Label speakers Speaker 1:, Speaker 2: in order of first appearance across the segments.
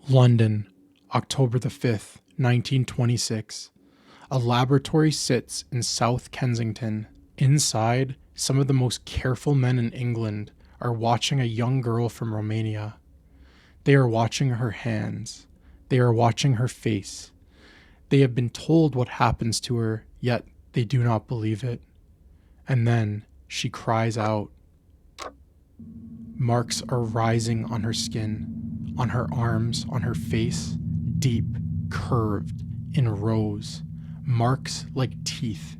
Speaker 1: London, October the 5th, 1926. A laboratory sits in South Kensington. Inside, some of the most careful men in England are watching a young girl from Romania. They are watching her hands. They are watching her face. They have been told what happens to her, yet they do not believe it. And then she cries out. Marks are rising on her skin, on her arms, on her face, deep, curved, in rows, marks like teeth.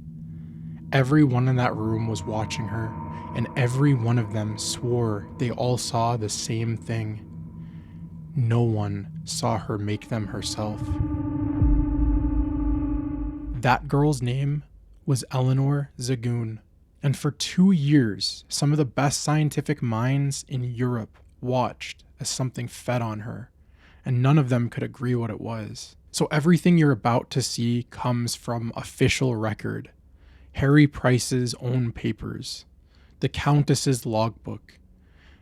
Speaker 1: Everyone in that room was watching her, and every one of them swore they all saw the same thing. No one saw her make them herself. That girl's name was Eleonore Zugun, and for 2 years, some of the best scientific minds in Europe watched as something fed on her, and none of them could agree what it was. So everything you're about to see comes from official record. Harry Price's own papers, the countess's logbook,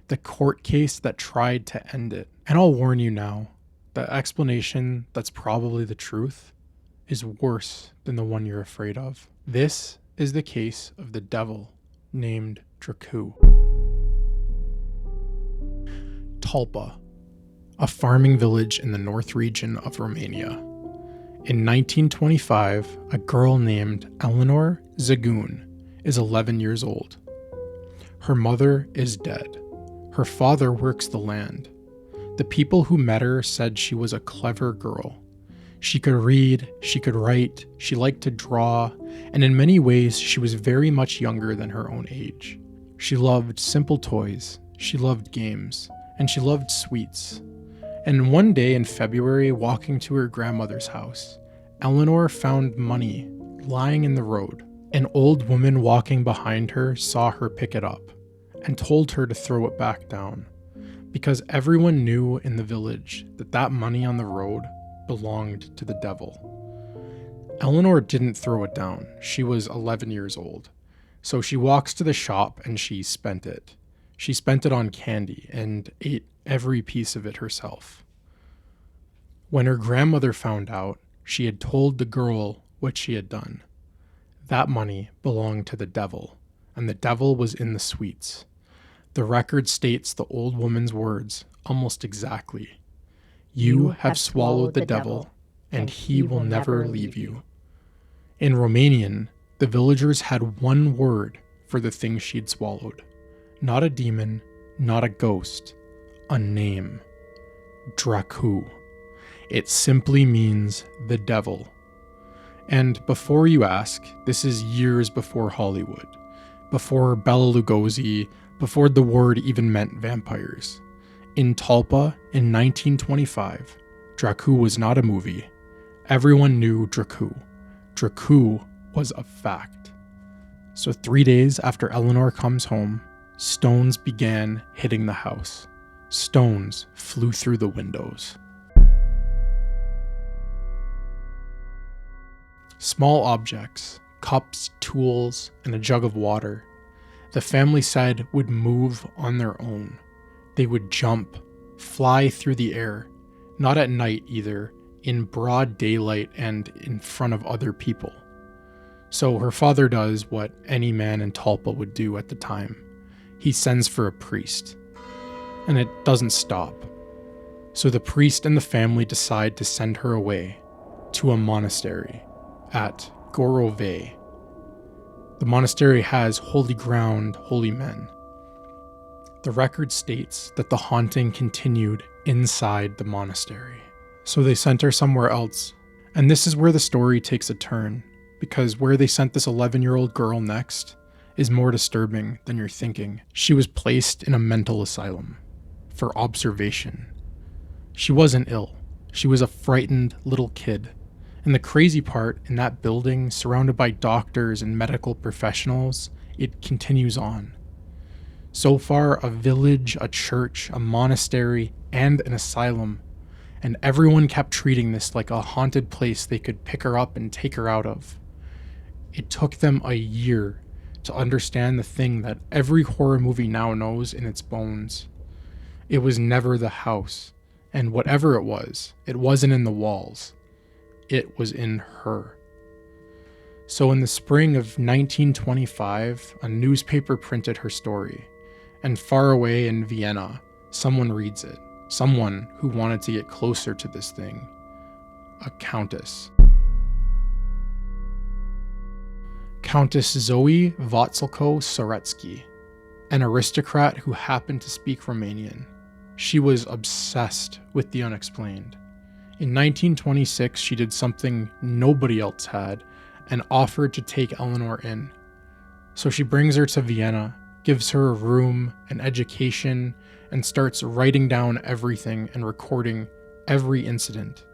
Speaker 1: the court case that tried to end it. And I'll warn you now, the explanation that's probably the truth is worse than the one you're afraid of. This is the case of the devil named Drau. Talpa, a farming village in the north region of Romania. In 1925, a girl named Eleonore Zugun is 11 years old. Her mother is dead. Her father works the land. The people who met her said she was a clever girl. She could read, she could write, she liked to draw, and in many ways she was very much younger than her own age. She loved simple toys, she loved games, and she loved sweets. And one day in February, walking to her grandmother's house, Eleanor found money lying in the road. An old woman walking behind her saw her pick it up and told her to throw it back down, because everyone knew in the village that that money on the road belonged to the devil. Eleanor didn't throw it down. She was 11 years old. So she walks to the shop and she spent it. She spent it on candy and ate every piece of it herself. When her grandmother found out, she had told the girl what she had done. That money belonged to the devil, and the devil was in the sweets. The record states the old woman's words almost exactly. You have swallowed the devil, and he will never leave you. In Romanian, the villagers had one word for the thing she'd swallowed. Not a demon, not a ghost, a name. Drau. It simply means the devil. And before you ask, this is years before Hollywood, before Bela Lugosi, before the word even meant vampires. In Talpa, in 1925, Drau was not a movie. Everyone knew Drau. Drau was a fact. So 3 days after Eleanor comes home, stones began hitting the house. Stones flew through the windows. Small objects, cups, tools, and a jug of water, the family said would move on their own. They would jump, fly through the air, not at night either, in broad daylight and in front of other people. So her father does what any man in Talpa would do at the time. He sends for a priest. And it doesn't stop. So the priest and the family decide to send her away to a monastery at Gorove. The monastery has holy ground, holy men. The record states that the haunting continued inside the monastery. So they sent her somewhere else. And this is where the story takes a turn, because where they sent this 11-year-old girl next is more disturbing than you're thinking. She was placed in a mental asylum for observation. She wasn't ill. She was a frightened little kid. And the crazy part, in that building, surrounded by doctors and medical professionals, it continues on. So far, a village, a church, a monastery, and an asylum. And everyone kept treating this like a haunted place they could pick her up and take her out of. It took them a year to understand the thing that every horror movie now knows in its bones. It was never the house, And whatever it wasn't in the walls. It was in her. So in the spring of 1925, a newspaper printed her story. And far away in Vienna, someone reads it. Someone who wanted to get closer to this thing. A countess. Countess Zoe Wotzelko-Soretsky, an aristocrat who happened to speak Romanian. She was obsessed with the unexplained. In 1926, she did something nobody else had and offered to take Eleanor in. So she brings her to Vienna, gives her a room, an education, and starts writing down everything and recording every incident.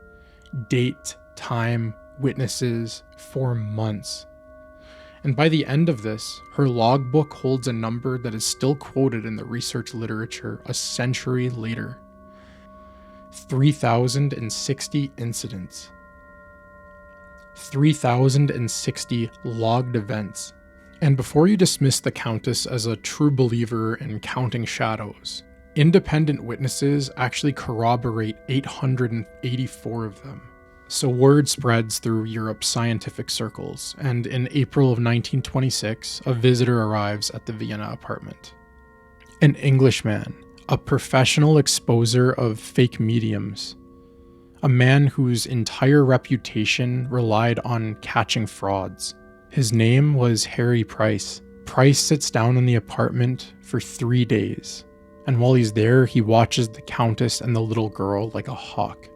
Speaker 1: Date, time, witnesses, for months. And by the end of this, her logbook holds a number that is still quoted in the research literature a century later. 3,060 incidents. 3,060 logged events. And before you dismiss the Countess as a true believer in counting shadows, independent witnesses actually corroborate 884 of them. So word spreads through Europe's scientific circles, and in April of 1926, a visitor arrives at the Vienna apartment. An Englishman, a professional exposer of fake mediums, a man whose entire reputation relied on catching frauds. His name was Harry Price. Price sits down in the apartment for 3 days, and while he's there, he watches the Countess and the little girl like a hawk.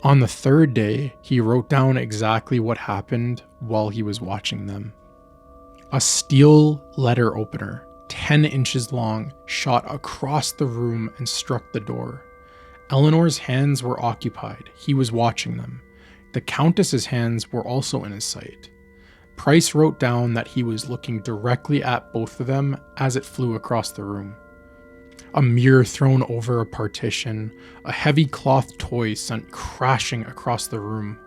Speaker 1: On the third day, he wrote down exactly what happened while he was watching them. A steel letter opener, 10 inches long, shot across the room and struck the door. Eleanor's hands were occupied. He was watching them. The Countess's hands were also in his sight. Price wrote down that he was looking directly at both of them as it flew across the room. A mirror thrown over a partition, a heavy cloth toy sent crashing across the room.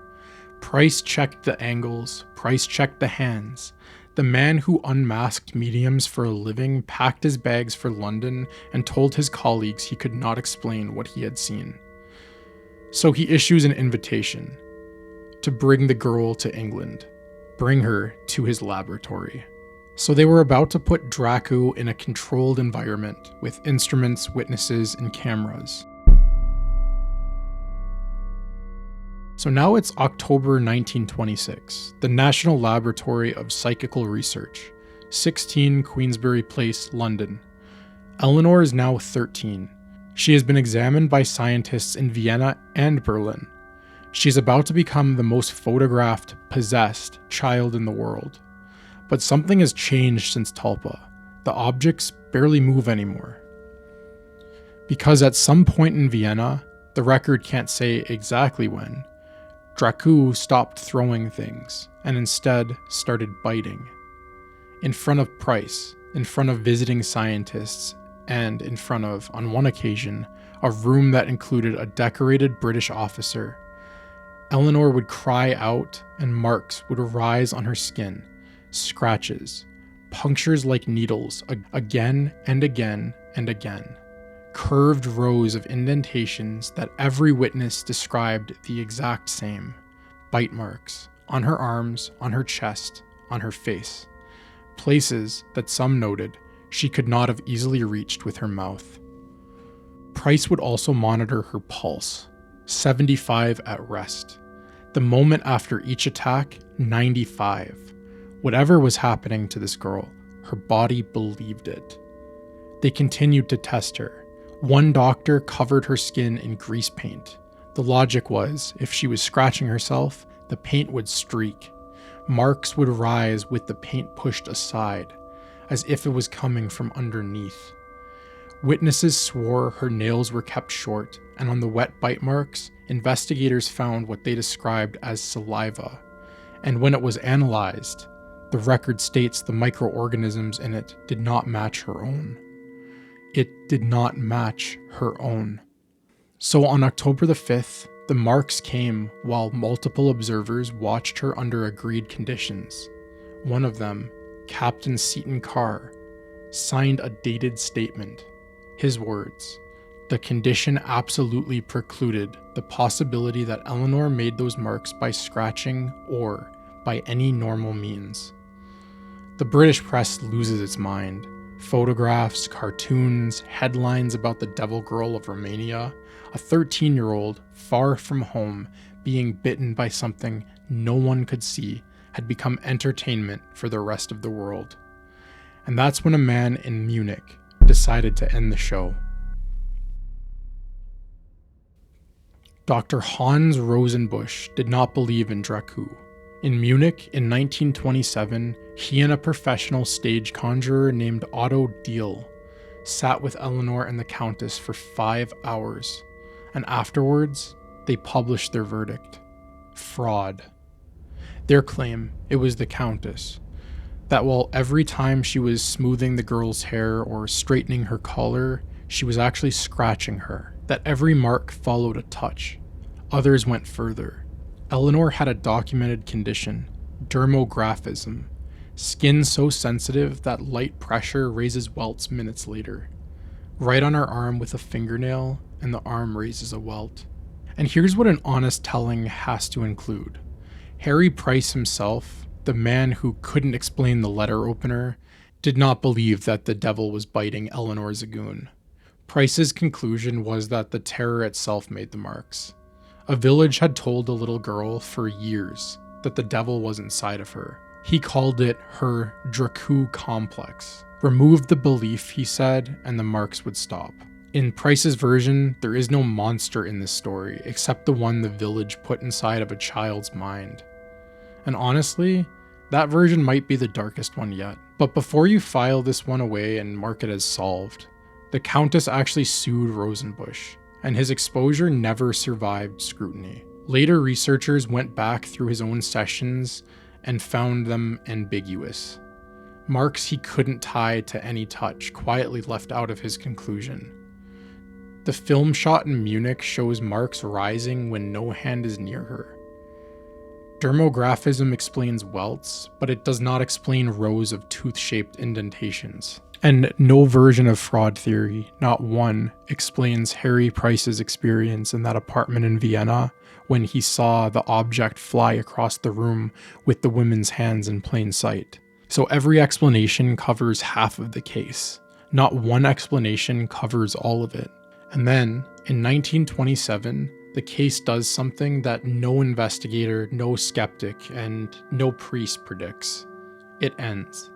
Speaker 1: Price checked the angles, Price checked the hands. The man who unmasked mediums for a living packed his bags for London and told his colleagues he could not explain what he had seen. So he issues an invitation to bring the girl to England, bring her to his laboratory. So they were about to put Drau in a controlled environment with instruments, witnesses, and cameras. So now it's October 1926, the National Laboratory of Psychical Research, 16 Queensberry Place, London. Eleanor is now 13. She has been examined by scientists in Vienna and Berlin. She's about to become the most photographed, possessed child in the world. But something has changed since Talpa. The objects barely move anymore. Because at some point in Vienna, the record can't say exactly when, Drau stopped throwing things and instead started biting. In front of Price, in front of visiting scientists, and in front of, on one occasion, a room that included a decorated British officer, Eleanor would cry out and marks would arise on her skin. Scratches, punctures like needles, again and again and again. Curved rows of indentations that every witness described the exact same. Bite marks on her arms, on her chest, on her face. Places that some noted she could not have easily reached with her mouth. Price would also monitor her pulse, 75 at rest. The moment after each attack, 95. Whatever was happening to this girl, her body believed it. They continued to test her. One doctor covered her skin in grease paint. The logic was, if she was scratching herself, the paint would streak. Marks would rise with the paint pushed aside, as if it was coming from underneath. Witnesses swore her nails were kept short, and on the wet bite marks, investigators found what they described as saliva. And when it was analyzed, the record states the microorganisms in it did not match her own. It did not match her own. So on October the 5th, the marks came while multiple observers watched her under agreed conditions. One of them, Captain Seton Carr, signed a dated statement. His words, The condition absolutely precluded the possibility that Eleanor made those marks by scratching or by any normal means. The British press loses its mind. Photographs, cartoons, headlines about the devil girl of Romania, a 13-year-old far from home being bitten by something no one could see, had become entertainment for the rest of the world. And that's when a man in Munich decided to end the show. Dr. Hans Rosenbusch did not believe in Drau. In Munich in 1927, he and a professional stage conjurer named Otto Diehl sat with Eleanor and the countess for 5 hours, and afterwards, they published their verdict. Fraud. Their claim, it was the countess, that while every time she was smoothing the girl's hair or straightening her collar, she was actually scratching her, that every mark followed a touch. Others went further. Eleanor had a documented condition, dermographism, skin so sensitive that light pressure raises welts minutes later. Right on her arm with a fingernail, and the arm raises a welt. And here's what an honest telling has to include. Harry Price himself, the man who couldn't explain the letter opener, did not believe that the devil was biting Eleonore Zugun. Price's conclusion was that the terror itself made the marks. A village had told the little girl for years that the devil was inside of her. He called it her Drau complex. Remove the belief, he said, and the marks would stop. In Price's version, there is no monster in this story, except the one the village put inside of a child's mind. And honestly, that version might be the darkest one yet. But before you file this one away and mark it as solved, the countess actually sued Rosenbusch, and his exposure never survived scrutiny. Later researchers went back through his own sessions and found them ambiguous. Marks he couldn't tie to any touch, quietly left out of his conclusion. The film shot in Munich shows marks rising when no hand is near her. Dermographism explains welts, but it does not explain rows of tooth-shaped indentations. And no version of fraud theory, not one, explains Harry Price's experience in that apartment in Vienna when he saw the object fly across the room with the women's hands in plain sight. So every explanation covers half of the case. Not one explanation covers all of it. And then, in 1927, the case does something that no investigator, no skeptic, and no priest predicts. It ends.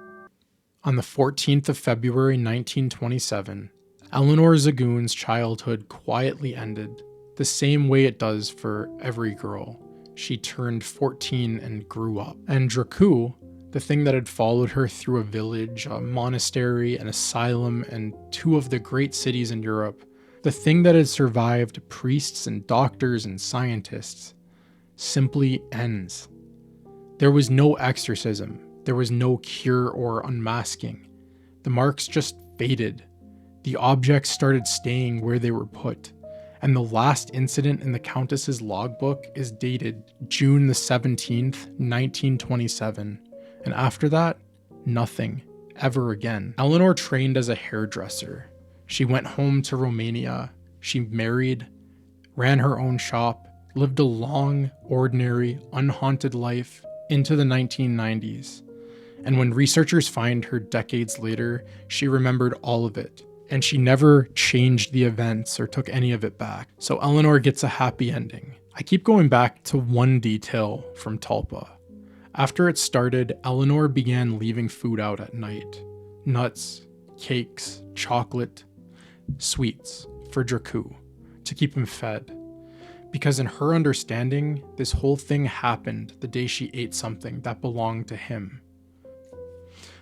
Speaker 1: On the 14th of February 1927, Eleonore Zugun's childhood quietly ended, the same way it does for every girl. She turned 14 and grew up. And Drau, the thing that had followed her through a village, a monastery, an asylum, and 2 of the great cities in Europe, the thing that had survived priests and doctors and scientists, simply ends. There was no exorcism. There was no cure or unmasking. The marks just faded. The objects started staying where they were put. And the last incident in the Countess's logbook is dated June the 17th, 1927. And after that, nothing, ever again. Eleanor trained as a hairdresser. She went home to Romania. She married, ran her own shop, lived a long, ordinary, unhaunted life into the 1990s. And when researchers find her decades later, she remembered all of it. And she never changed the events or took any of it back. So Eleanor gets a happy ending. I keep going back to one detail from Talpa. After it started, Eleanor began leaving food out at night. Nuts, cakes, chocolate, sweets for Drau to keep him fed. Because in her understanding, this whole thing happened the day she ate something that belonged to him.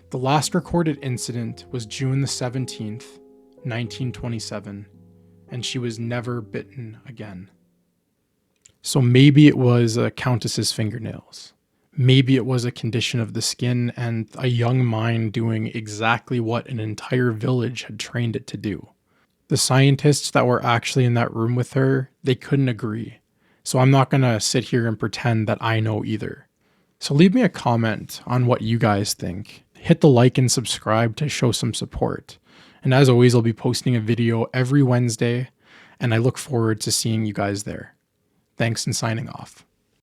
Speaker 1: The last recorded incident was June the 17th, 1927, and she was never bitten again. So maybe it was a countess's fingernails. Maybe it was a condition of the skin and a young mind doing exactly what an entire village had trained it to do. The scientists that were actually in that room with her, they couldn't agree. So I'm not going to sit here and pretend that I know either. So leave me a comment on what you guys think. Hit the like and subscribe to show some support. And as always, I'll be posting a video every Wednesday. and I look forward to seeing you guys there. Thanks and signing off.